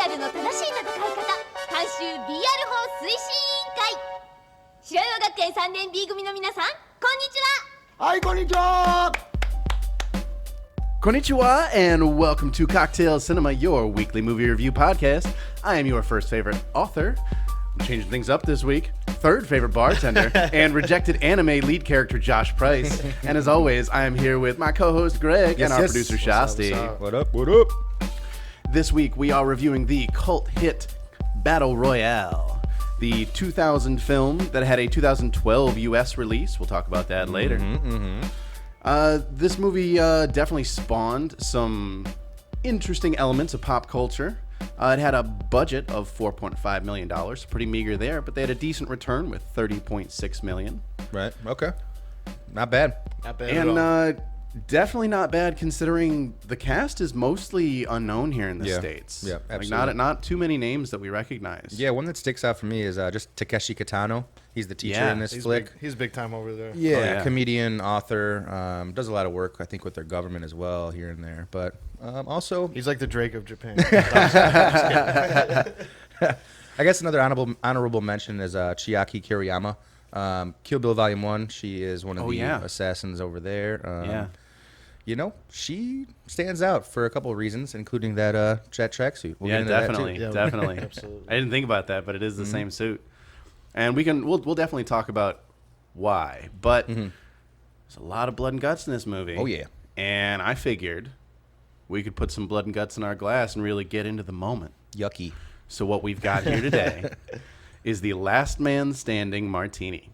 アルの正しい戦い方監修 BR 法推進委員会白岩学園3年 B 組の皆さんこんにちは。はい、こんにちは。Konnichiwa, and welcome to Cocktail Cinema, your weekly movie review podcast. I am your first favorite author. I'm changing things up this week. Third favorite bartender and rejected anime lead character Josh Price. And as always, I am here with my co-host Greg and our producer Shasti. What up? What up? This week we are reviewing the cult hit Battle Royale, the 2000 film that had a 2012 US release. We'll talk about that later. This movie definitely spawned some interesting elements of pop culture. It had a budget of $4.5 million, pretty meager there, but they had a decent return with $30.6 million. Right. Okay. Not bad. Not bad And at all. Definitely not bad considering the cast is mostly unknown here in the States. Yeah, like absolutely. not too many names that we recognize. Yeah, one that sticks out for me is just Takeshi Kitano. He's the teacher in this flick. He's big time over there. Yeah, comedian, author, does a lot of work, I think, with their government as well here and there. But also, He's like the Drake of Japan. I guess another honorable mention is Chiaki Kiriyama. Kill Bill Volume 1. She is one of the assassins over there. You know, she stands out for a couple of reasons, including that tracksuit. We'll get into definitely, that too. definitely. Absolutely. I didn't think about that, but it is the same suit, and we'll definitely talk about why. But there's a lot of blood and guts in this movie. Oh yeah, and I figured we could put some blood and guts in our glass and really get into the moment. yucky. So what we've got here today is the Last Man Standing Martini.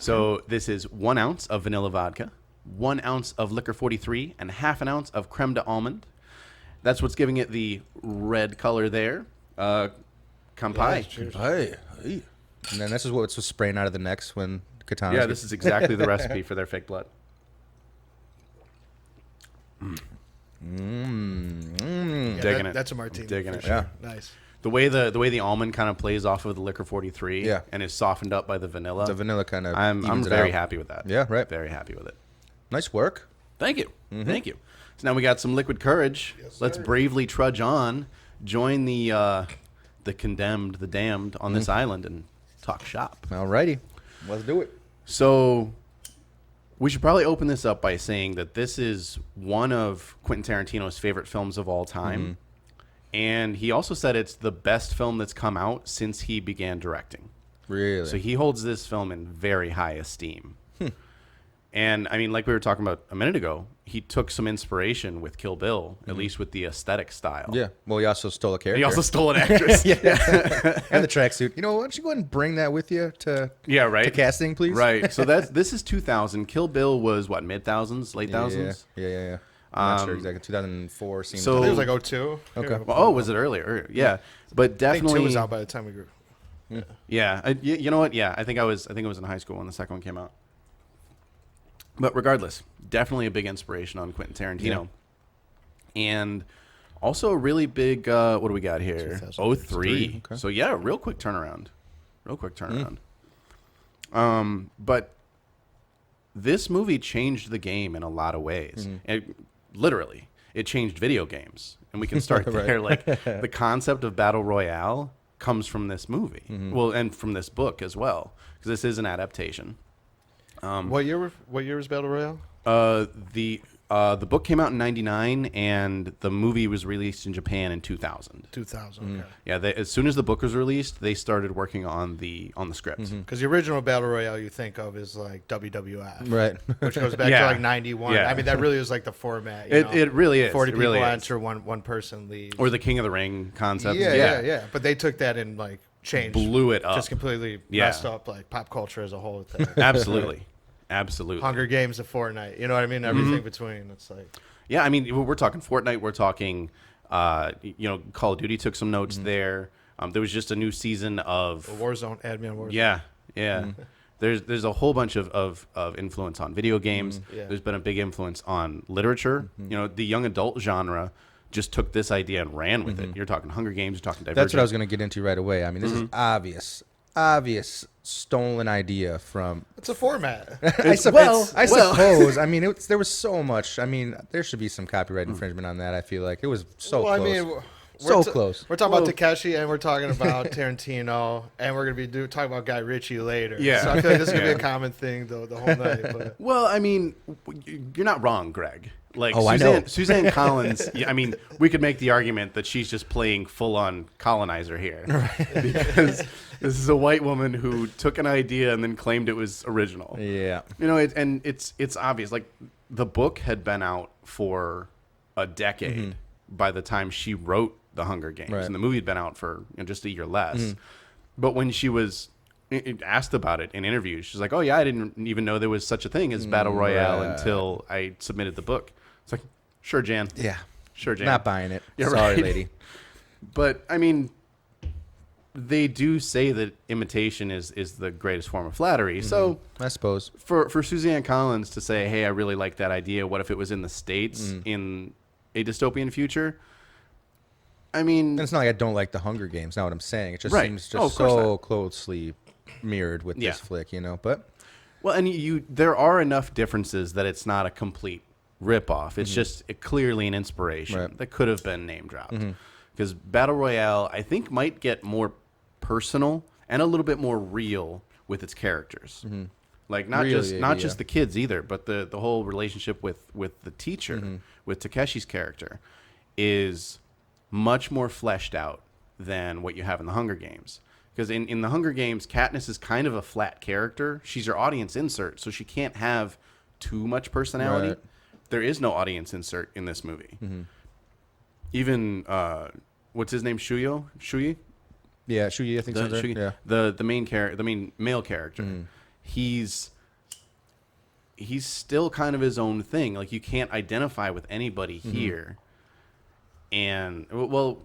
So this is 1 ounce of vanilla vodka, 1 ounce of liquor 43, and half an ounce of creme d'almond. That's what's giving it the red color there. Kampai. Cheers. Hey. And then this is what's spraying out of the necks when Katana. Yeah, this is exactly the recipe for their fake blood. Digging it. That's a martini. Digging for it. Sure. Yeah. Nice. The way the almond kind of plays off of the liquor 43 and is softened up by the vanilla. The vanilla kind of. I'm very happy with that. Yeah, right. Very happy with it. Nice work. Thank you. Thank you. So now we got some liquid courage. Let's bravely trudge on, join the condemned, the damned on this island and talk shop. Alrighty, let's do it. So we should probably open this up by saying that this is one of Quentin Tarantino's favorite films of all time. And he also said it's the best film that's come out since he began directing. Really? So he holds this film in very high esteem. And, I mean, like we were talking about a minute ago, he took some inspiration with Kill Bill, at least with the aesthetic style. Yeah. Well, he also stole a character. He also stole an actress. And the tracksuit. You know, why don't you go ahead and bring that with you to to casting, please? Right. So this is 2000. Kill Bill was, what, mid-thousands, late thousands? Yeah. I'm not sure exactly. 2004 seems so- I like think it was like 02. Okay. Oh, was it earlier? Yeah. But I think definitely. 2 was out by the time we grew. Yeah. You know what? Yeah. I think I was in high school when the second one came out. But regardless, definitely a big inspiration on Quentin Tarantino. And also a really big, what do we got here? 03. Okay. So, yeah, real quick turnaround. But this movie changed the game in a lot of ways. Literally, it changed video games. And we can start there. Like, the concept of Battle Royale comes from this movie. Well, and from this book as well, because this is an adaptation. What year was Battle Royale? The book came out in 99, and the movie was released in Japan in 2000. 2000. Okay. Yeah, as soon as the book was released, they started working on the script. Because the original Battle Royale you think of is like WWF. Right. Which goes back to like 91. Yeah. I mean, that really is like the format. It really is. 40 it people really enter, one person leaves. Or the King of the Ring concept. Yeah. But they took that and like changed. Blew it up. Just completely messed up like pop culture as a whole. Absolutely. Hunger Games to Fortnite. You know what I mean? Everything between. It's like. Yeah, I mean, we're talking Fortnite. We're talking, Call of Duty took some notes there. There was just a new season of Warzone, Admin Warzone. Yeah. There's a whole bunch of influence on video games. There's been a big influence on literature. You know, the young adult genre just took this idea and ran with it. You're talking Hunger Games. You're talking Divergent. That's what I was going to get into right away. I mean, this is obvious stolen idea from. It's a format. I suppose. I mean, there was so much. I mean, there should be some copyright infringement on that. I feel like it was so close. I mean, close. We're talking about Takeshi, and we're talking about Tarantino, and we're gonna be talking about Guy Ritchie later. Yeah. So I feel like this is gonna be a common thing the whole night. But. Well, I mean, you're not wrong, Greg. Like I know. Suzanne Collins. I mean, we could make the argument that she's just playing full-on colonizer here, because this is a white woman who took an idea and then claimed it was original. Yeah. You know, it's obvious. Like the book had been out for a decade by the time she wrote The Hunger Games, and the movie had been out for just a year less. But when she was asked about it in interviews, she's like, "Oh yeah, I didn't even know there was such a thing as Battle Royale until I submitted the book." It's like, sure, Jan. Yeah. Sure, Jan. Not buying it. Yeah, Sorry, right. lady. But I mean, they do say that imitation is the greatest form of flattery. So I suppose for Suzanne Collins to say, "Hey, I really like that idea. What if it was in the States in a dystopian future?" I mean, and it's not like I don't like the Hunger Games. Not what I'm saying. It just Right. seems Oh, just of course so not. closely mirrored with this flick, you know. But well, and there are enough differences that it's not a complete rip-off. It's just clearly an inspiration that could have been name dropped. Because Battle Royale, I think, might get more personal and a little bit more real with its characters. Like not just the kids either, but the whole relationship with the teacher, with Takeshi's character, is much more fleshed out than what you have in the Hunger Games. Because in the Hunger Games, Katniss is kind of a flat character. She's your audience insert, so she can't have too much personality. Right. There is no audience insert in this movie. Even what's his name? Shuyi? yeah, Shuyi, I think so. Shuyi? Yeah. The main male character. He's still kind of his own thing. Like you can't identify with anybody here. And well,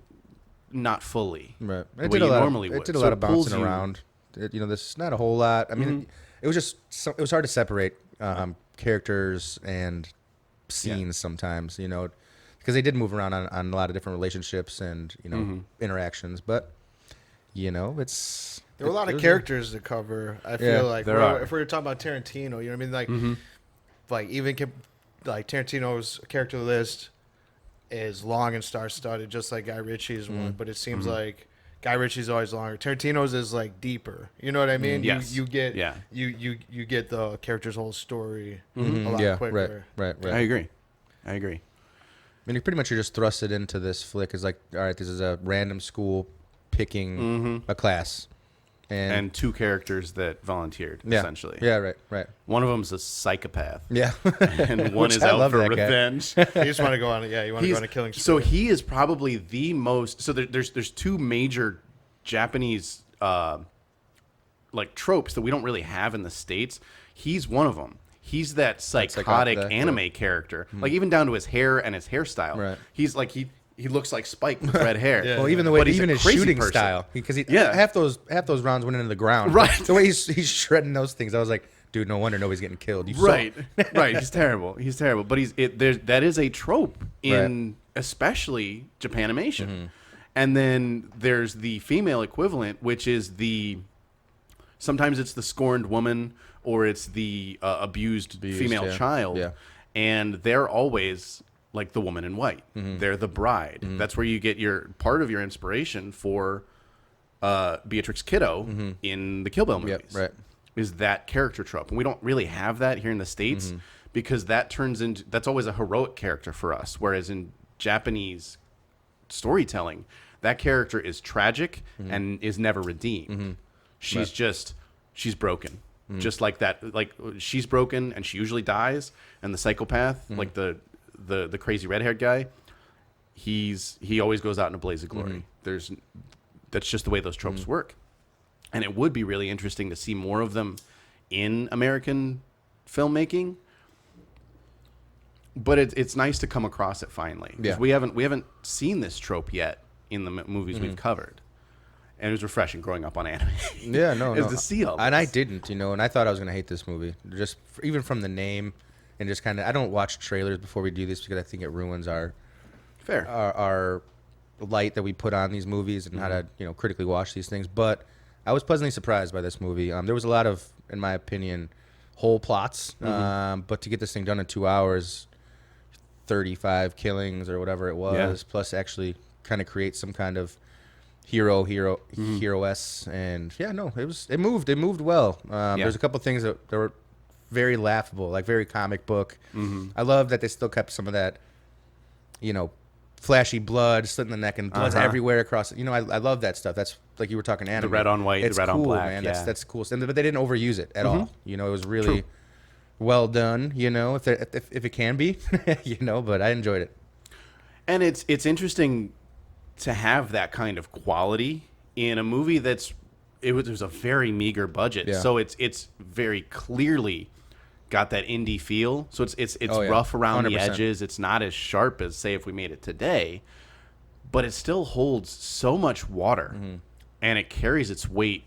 not fully. Right. The It way did a you lot normally of, would. it did a So lot it of pulls bouncing you- around. There's not a whole lot. I mean, it was just it was hard to separate characters and scenes sometimes, you know, because they did move around on a lot of different relationships and, you know, interactions. But, you know, it's... There were a lot of characters to cover. I feel like there are. If we were talking about Tarantino, you know what I mean? Like even like Tarantino's character list is long and star-studded, just like Guy Ritchie's one. But it seems like Guy Ritchie's always longer. Tarantino's is like deeper. You know what I mean? Yes. You get Yeah. you get the character's whole story a lot quicker. Right. I agree. I mean, you pretty much are just thrusted into this flick as like, all right, this is a random school picking a class. And two characters that volunteered, essentially. Yeah, right. One of them's a psychopath. Yeah. And one Which is I out love for that guy. revenge. You just want to go on, you want to go on a killing spree. So he is probably the most. So there's two major Japanese like tropes that we don't really have in the States. He's one of them. He's that psychotic anime character, like even down to his hair and his hairstyle. Right. He's like he looks like Spike with red hair. Well, even the way, But he's even a his crazy shooting person. style, because Yeah. half those rounds went into the ground. Right. The way he's shredding those things, I was like, dude, no wonder nobody's getting killed. You saw Right, right. He's terrible. He's terrible. But that is a trope in especially Japanimation. And then there's the female equivalent, which is sometimes it's the scorned woman or it's the abused female child. Yeah. And they're always like the woman in white. They're the bride. That's where you get part of your inspiration for Beatrix Kiddo in the Kill Bill movies. Yep, right. Is that character trope. And we don't really have that here in the States because that's always a heroic character for us. Whereas in Japanese storytelling, that character is tragic and is never redeemed. She's broken. Just like that. Like she's broken and she usually dies. And the psychopath, like the crazy red-haired guy, he always goes out in a blaze of glory. That's just the way those tropes work. And it would be really interesting to see more of them in American filmmaking. But it's nice to come across it finally. Yeah. We haven't seen this trope yet in the movies we've covered. And it was refreshing growing up on anime. Yeah, no. To see all this. And I didn't, and I thought I was going to hate this movie. Just even from the name and just kind of, I don't watch trailers before we do this because I think it ruins our light that we put on these movies and how to, critically watch these things. But I was pleasantly surprised by this movie. There was a lot of, in my opinion, whole plots. But to get this thing done in 2 hours, 35 killings or whatever it was, plus actually kind of create some kind of heroess, and it moved well. There's a couple things that were very laughable, like very comic book. I love that they still kept some of that, flashy blood, slit in the neck, and blood's everywhere across. I love that stuff. That's like you were talking anime. The red on white, it's the red cool, on black. Man. Yeah. That's cool. But they didn't overuse it at all. It was really well done. If it can be, But I enjoyed it. And it's interesting to have that kind of quality in a movie there's a very meager budget. Yeah. So it's very clearly got that indie feel. So it's rough around 100%. the edges. It's not as sharp as, say, if we made it today, but it still holds so much water, and it carries its weight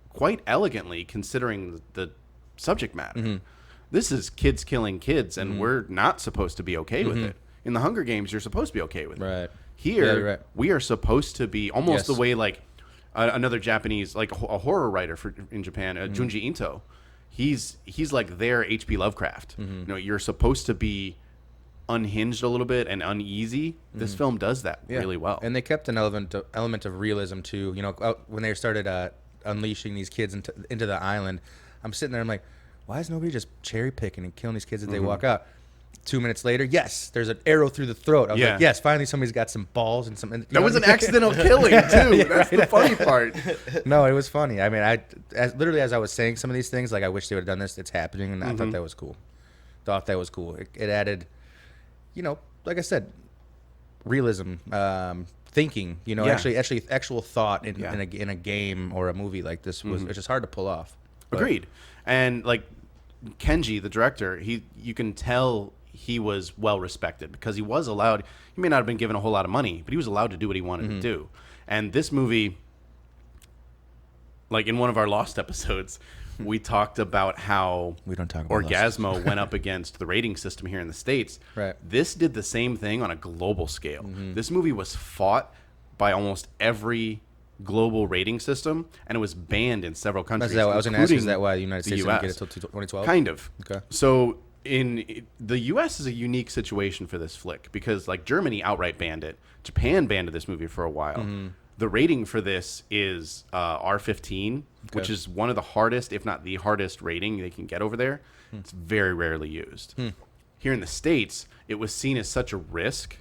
quite elegantly considering the subject matter. This is kids killing kids, and we're not supposed to be okay with it. In the Hunger Games, you're supposed to be okay with it. Right. Here, we are supposed to be almost the way like another Japanese, like a horror writer in Japan, Junji Ito. He's like their H.P. Lovecraft. You're supposed to be unhinged a little bit and uneasy. This film does that really well. And they kept an element of realism too. When they started unleashing these kids into the island, I'm sitting there, I'm like, why is nobody just cherry picking and killing these kids as they walk out? 2 minutes later, yes, there's an arrow through the throat. I was like, yes, finally somebody's got some balls and some. That was an accidental killing too. That's the funny part. No, it was funny. I mean, as I was saying some of these things, like I wish they would have done this. It's happening, and I thought that was cool. It added, like I said, realism, thinking. Actual thought in a game or a movie like this was it's just hard to pull off. But, Agreed. And like Kenji, the director, you can tell he was well respected because he was allowed. He may not have been given a whole lot of money, but he was allowed to do what he wanted to do. And this movie, like in one of our Lost episodes, we talked about how we don't talk about Orgasmo went up against the rating system here in the States. Right. This did the same thing on a global scale. This movie was fought by almost every global rating system, and it was banned in several countries. I was going to ask you, is that why the United States didn't get it until 2012? Kind of. Okay. So the U.S. is a unique situation for this flick because like Germany outright banned it. Japan banned this movie for a while. The rating for this is R15, which is one of the hardest, if not the hardest rating they can get over there. It's very rarely used. Here in the States, it was seen as such a risk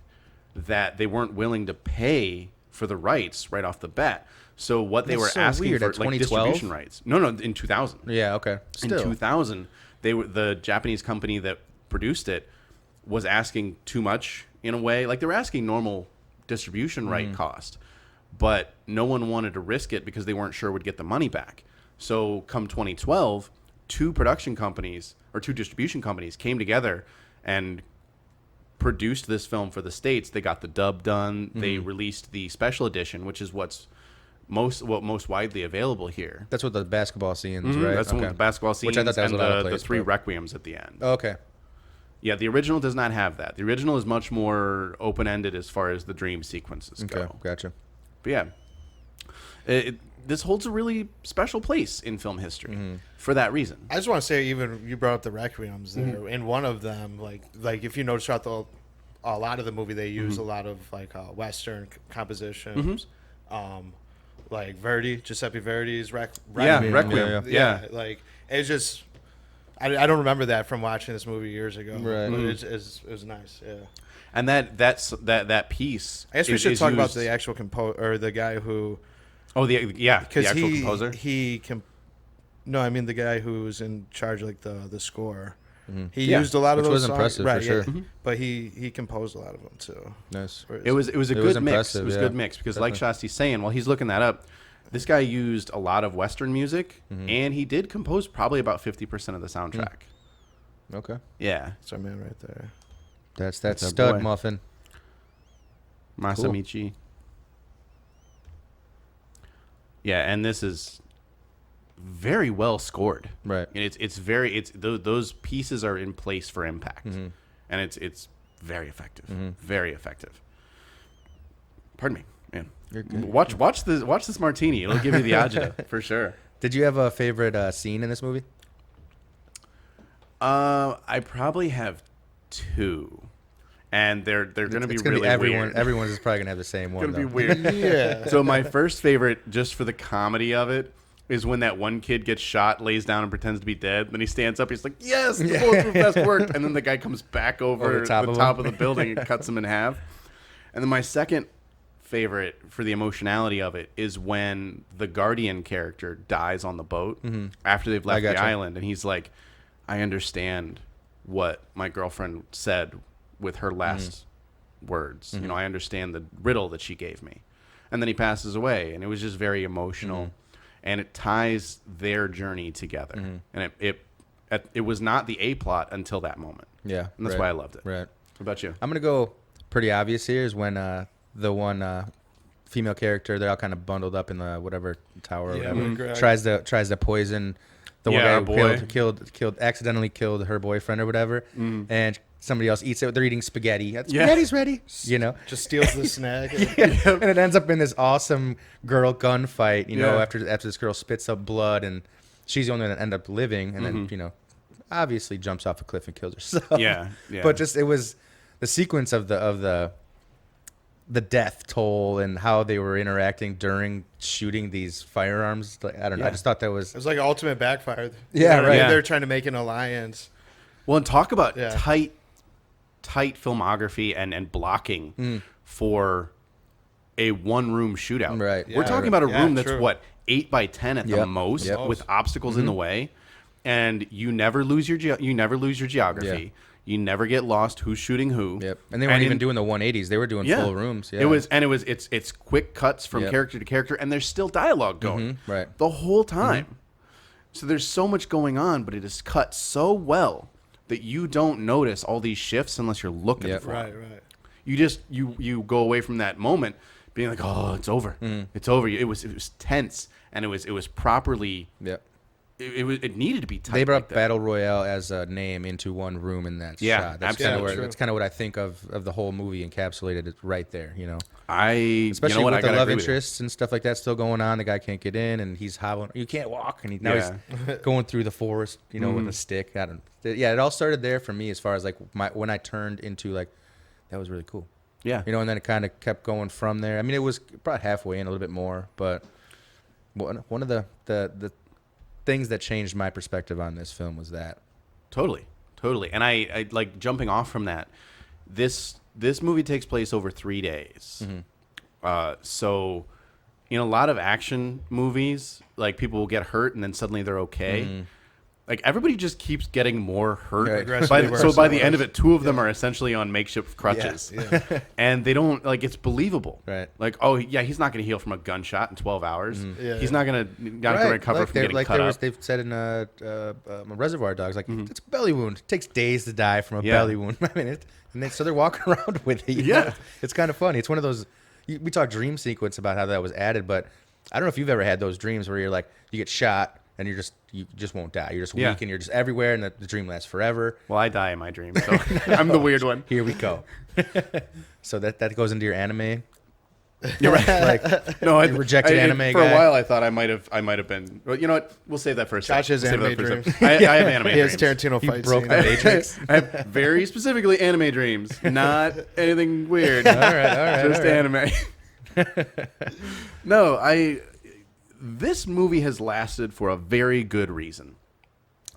that they weren't willing to pay for the rights right off the bat. So what they were asking for, like distribution rights. No, in 2000. Yeah, okay. Still. In 2000, the Japanese company that produced it was asking too much in a way. Like they were asking normal distribution right cost, but no one wanted to risk it because they weren't sure would get the money back. So come 2012, two distribution companies came together and produced this film for the States. They got the dub done. They released the special edition, which is what's most widely available here. That's what the basketball scenes, right? That's the basketball scenes, which I thought that was and a lot of the three requiems at the end. Oh, okay. Yeah, the original does not have that. The original is much more open-ended as far as the dream sequences go. Okay, gotcha. But yeah, this holds a really special place in film history for that reason. I just want to say, even you brought up the requiems there. In one of them, like if you notice throughout a lot of the movie, they use a lot of like Western compositions, like Giuseppe Verdi's Requiem. Yeah. Like it's just, I don't remember that from watching this movie years ago. Right. But it was nice. Yeah. And that piece. I guess we should talk about the actual or the guy who. Oh, the actual composer. No, I mean the guy who's in charge of like the score. He used a lot of those songs. Impressive, right? For sure. But he composed a lot of them too. Nice. It was a good mix. It was a good mix because, like Shasti's saying, while he's looking that up, this guy used a lot of Western music, and he did compose probably about 50% of the soundtrack. Okay. Yeah, That's our man right there. That's boy. stud muffin. Masamichi. Cool. Yeah, and this is very well scored. Right. And those pieces are in place for impact, and it's very effective. Very effective. Pardon me, man. You're good. Watch this martini. It'll give you the agita for sure. Did you have a favorite scene in this movie? I probably have two, and they're going to be really weird. Everyone's is probably going to have the same one. It's going to be weird. Yeah. So my first favorite, just for the comedy of it, is when that one kid gets shot, lays down, and pretends to be dead. Then he stands up. He's like, "Yes, the bulletproof vest worked." And then the guy comes back over the top of the building and cuts him in half. And then my second favorite for the emotionality of it is when the Guardian character dies on the boat after they've left the island, and he's like, "I understand what my girlfriend said with her last words. You know, I understand the riddle that she gave me." And then he passes away, and it was just very emotional. And it ties their journey together. And it was not the A plot until that moment. Yeah. And that's why I loved it. Right. What about you? I'm going to go pretty obvious here is when the one female character, they're all kind of bundled up in the whatever tower or whatever, tries to poison the one guy who accidentally killed her boyfriend or whatever. And somebody else eats it. They're eating spaghetti. Spaghetti's ready. You know, just steals the snack, and it ends up in this awesome girl gunfight. You know, after this girl spits up blood, and she's the only one that ends up living, and then obviously jumps off a cliff and kills herself. But just it was the sequence of the death toll and how they were interacting during shooting these firearms. Like, I don't know. I just thought that was... It was like ultimate backfire. Yeah, right. They're trying to make an alliance. Well, and talk about tight filmography and blocking for a one-room shootout. Right. We're talking about a room that's, 8 by 10 at the most, with obstacles in the way. And you never lose your geography. Yeah. You never get lost who's shooting who. Yep. And they weren't even doing the 180s. They were doing full rooms. Yeah. It's quick cuts from character to character, and there's still dialogue going the whole time. So there's so much going on, but it is cut so well that you don't notice all these shifts unless you're looking for them. Right. You just you go away from that moment being like, "Oh, it's over. It's over." It was tense, and it was properly It needed to be tight. They brought Battle Royale as a name into one room in that shot. That's kind of what I think of the whole movie encapsulated right there. You know, especially with the love interests and stuff like that still going on. The guy can't get in, and he's hobbling. You can't walk, and he's going through the forest. You know, with a stick. It all started there for me as far as like when I turned into like that was really cool. Yeah, you know, and then it kind of kept going from there. I mean, it was probably halfway in, a little bit more, but one of the things that changed my perspective on this film was that. Totally. And I like jumping off from that. This movie takes place over 3 days. So in a lot of action movies, like people will get hurt and then suddenly they're okay. Like everybody just keeps getting more hurt. So by the end of it, 2 of them are essentially on makeshift crutches. And they don't it's believable. Right. Like, oh yeah, he's not going to heal from a gunshot in 12 hours. He's not going to recover from getting cut up. They've said in Reservoir Dogs, like it's a belly wound. It takes days to die from a belly wound. I mean, so they're walking around with it. You know? It's kind of funny. It's one of those. We talked dream sequence about how that was added, but I don't know if you've ever had those dreams where you're like you get shot. And you just won't die. You're just weak and you're just everywhere, and the dream lasts forever. Well, I die in my dreams, so I'm the weird one. Here we go. So that goes into your anime. You're right. No, I rejected anime. For a while, I thought I might have been. Well, you know what? We'll save that for a second. Josh has anime dreams. I have anime dreams. He has Tarantino fight broke the Matrix. I have very specifically anime dreams, not anything weird. All right. Just anime. No, This movie has lasted for a very good reason.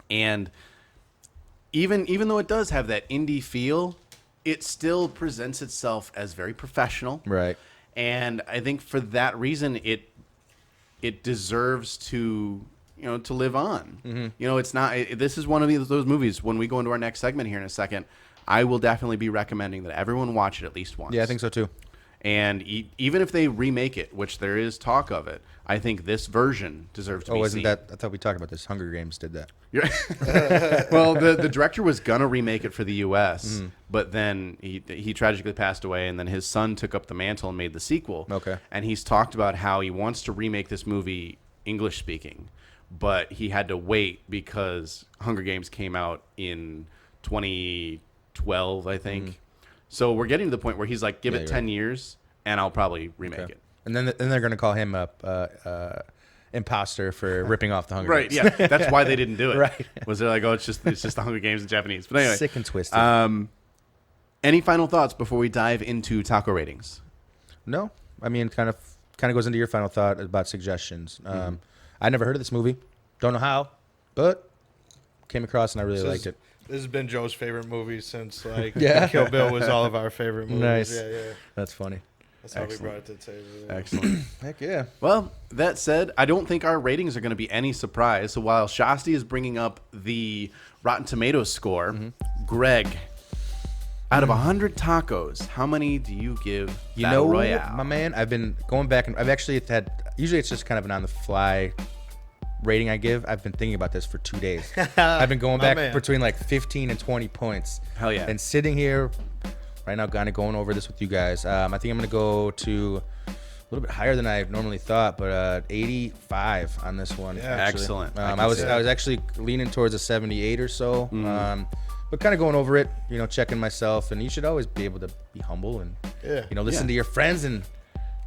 And even though it does have that indie feel, it still presents itself as very professional. Right. And I think for that reason it deserves to live on. You know, it's not this is one of those movies when we go into our next segment here in a second, I will definitely be recommending that everyone watch it at least once. Yeah, I think so too. And even if they remake it, which there is talk of it, I think this version deserves to be seen. I thought we talked about this. Hunger Games did that. Well, the director was going to remake it for the U.S., but then he tragically passed away, and then his son took up the mantle and made the sequel. Okay. And he's talked about how he wants to remake this movie English-speaking, but he had to wait because Hunger Games came out in 2012, I think. So we're getting to the point where he's like, give it 10 years, and I'll probably remake it. And then they're going to call him a imposter for ripping off the Hunger Games. Right, yeah. That's why they didn't do it. Right. Was they're like, oh, it's just the Hunger Games in Japanese. But anyway. Sick and twisted. And Any final thoughts before we dive into taco ratings? No, I mean, kind of goes into your final thought about suggestions. I never heard of this movie. Don't know how, but came across and I really liked it. This has been Joe's favorite movie since like Yeah. Kill Bill was all of our favorite movies. Nice. Yeah. That's funny. That's how we brought it to the table. Yeah. Excellent. Heck yeah. Well, that said, I don't think our ratings are going to be any surprise. So while Shasti is bringing up the Rotten Tomatoes score, Greg, out of 100 tacos, how many do you give Battle Royale? My man, I've been going back and I've actually had, usually it's just kind of an on the fly rating I give. I've been thinking about this for 2 days. I've been going back between like 15 and 20 points. Hell yeah. And sitting here right now, kind of going over this with you guys. I think I'm going to go to a little bit higher than I normally thought, but 85 on this one. Yeah. Actually. Excellent. I was actually leaning towards a 78 or so. But kind of going over it, checking myself, and you should always be able to be humble and, listen to your friends and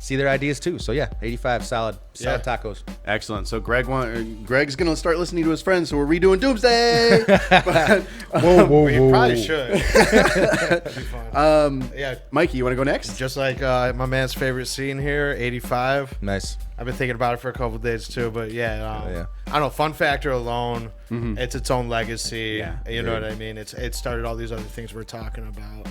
see their ideas too. So yeah, 85, solid tacos. Excellent. So Greg's going to start listening to his friends, so we're redoing Doomsday. But, We probably should. That'd be fun. Mikey, you want to go next? Just like my man's favorite scene here, 85. Nice. I've been thinking about it for a couple of days too, but I don't know. Fun factor alone, it's its own legacy. Yeah, you know what I mean? It started all these other things we're talking about.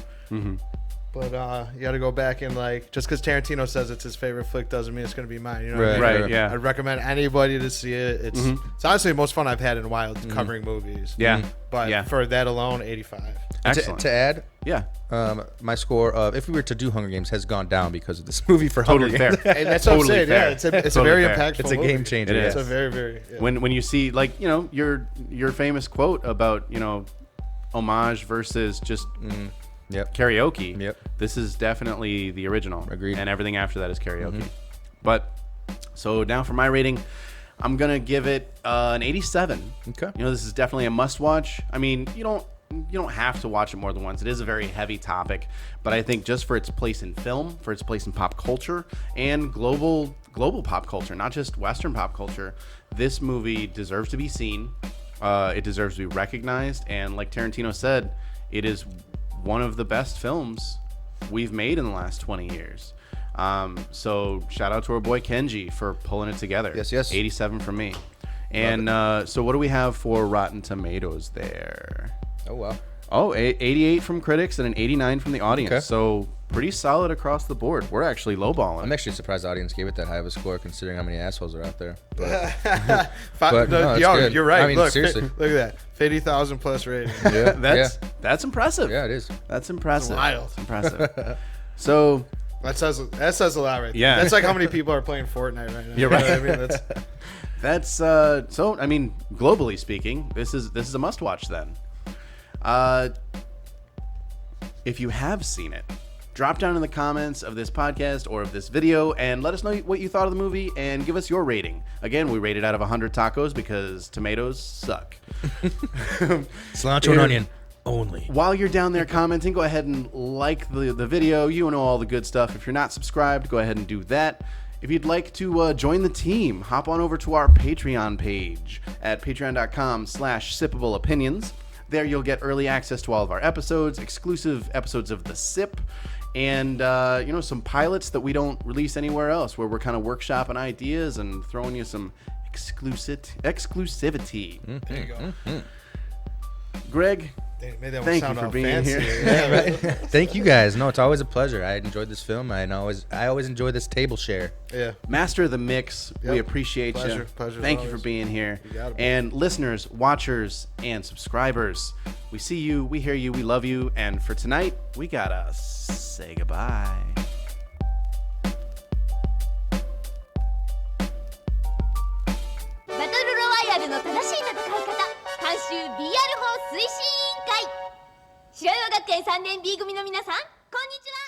But you got to go back and just because Tarantino says it's his favorite flick doesn't mean it's going to be mine. You know what I mean? Right. Yeah. I'd recommend anybody to see it. It's honestly the most fun I've had in a while covering movies. Yeah. But for that alone, 85. Excellent. To add, my score of if we were to do Hunger Games has gone down because of this movie for Hunger Totally Games. fair. And that's what I'm saying. Fair. Yeah, it's a Totally very fair. impactful. It's a game changer. It is. It's a very, very. Yeah. When you see your famous quote about homage versus just karaoke. Yep. This is definitely the original. Agreed. And everything after that is karaoke. But so now for my rating, I'm gonna give it an 87. Okay. This is definitely a must-watch. I mean, you don't have to watch it more than once. It is a very heavy topic, but I think just for its place in film, for its place in pop culture, and global pop culture, not just Western pop culture, this movie deserves to be seen. It deserves to be recognized, and like Tarantino said, it is one of the best films we've made in the last 20 years. So shout out to our boy Kinji for pulling it together. Yes. 87 from me. And so what do we have for Rotten Tomatoes there? Oh, wow. Oh, 88 from critics and an 89 from the audience. Okay. So pretty solid across the board. We're actually lowballing. I'm actually surprised the audience gave it that high of a score considering how many assholes are out there. No, it's yo, good. you're right. I mean, Look, seriously. look at that. 50,000 plus rating. That's impressive. Yeah, it is. That's impressive. wild. That's impressive. So That says a lot right there. Yeah. That's like how many people are playing Fortnite right now. You're right. You know what I mean? that's so I mean, globally speaking, this is a must watch then. If you have seen it, drop down in the comments of this podcast or of this video and let us know what you thought of the movie and give us your rating. Again, we rated out of 100 tacos because tomatoes suck. Cilantro and onion only. While you're down there commenting, go ahead and like the video. You know all the good stuff. If you're not subscribed, go ahead and do that. If you'd like to join the team, hop on over to our Patreon page at patreon.com/sippableopinions. There you'll get early access to all of our episodes, exclusive episodes of The Sip, and some pilots that we don't release anywhere else, where we're kind of workshopping ideas and throwing you some exclusivity. There you go. Greg, Made that one thank you sound for all being fancy. here. Yeah, right. Thank you guys. No, it's always a pleasure. I enjoyed this film. I always enjoy this table share. Yeah. Master of the mix, we Yep. appreciate you. Pleasure Thank as you for always. being here. You got it, And listeners, watchers, and subscribers, we see you, we hear you, we love you. And for tonight, we gotta say goodbye. バトルロワイヤルの正しい戦い方監修 BR 法推進委員会白岩学園3年 B 組の皆さんこんにちは。